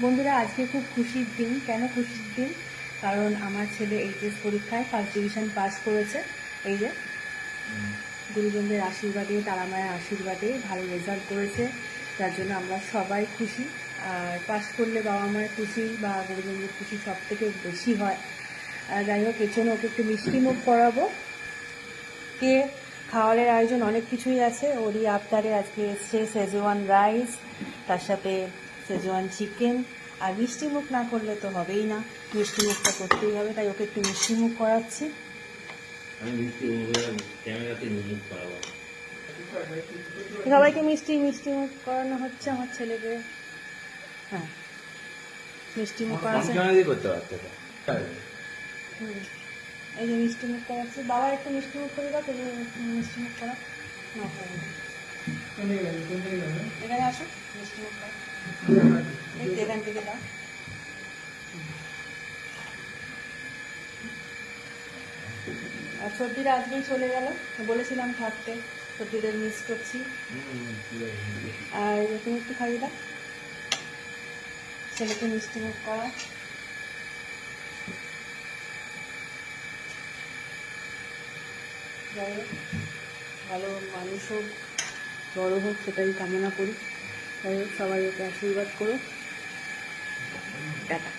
বন্ধুরা, আজকে খুব খুশির দিন। কেন খুশির দিন? কারণ আমার ছেলে এইচএস পরীক্ষায় ফার্স্ট ডিভিশন পাস করেছে। এই যে গুরুজনদের আশীর্বাদে, তারামায়ের আশীর্বাদে ভালো রেজাল্ট করেছে, যার জন্য আমরা সবাই খুশি। আর পাস করলে বাবা মায়ের খুশি বা গুরুজনদের খুশি সব থেকে বেশি হয়। যাই হোক, এর জন্য ওকে একটু মিষ্টি মুখ করাবো। কে খাওয়ারের আয়োজন অনেক কিছুই আছে। ওরই আবদারে আজকে এসছে শেজওয়ান রাইস, তার সাথে শেজওয়ান চিকেন। আর মিষ্টি মুখ না করলে তো হবেই না, মিষ্টি মুখটা করতেই হবে, তাই ওকে একটু মিষ্টি মুখ করাচ্ছি। সবাইকে মিষ্টি মিষ্টি মুখ করানো হচ্ছে আমার ছেলেকে। হ্যাঁ, মিষ্টি মুখ করাচ্ছে। এই যে মিষ্টি মুখ করাচ্ছি। বাবা একটু মিষ্টি মুখ করে দাও, তুমি মিষ্টি মুখ করা। এখানে আসো, মিষ্টি মুখ করা। এখান থেকে দাও। আর সর্দিরা আজকেই চলে গেল, বলেছিলাম থাকতে, সর্দিদের মিস করছি। আর তুমি একটু খাইয়ে দাও ছেলেকে, মিষ্টি মুখ করা। যাই হোক, ভালো মানুষ হোক, বড় হোক, সেটাই কামনা করি। যাই হোক, সবাই ওকে আশীর্বাদ করো। টাটা।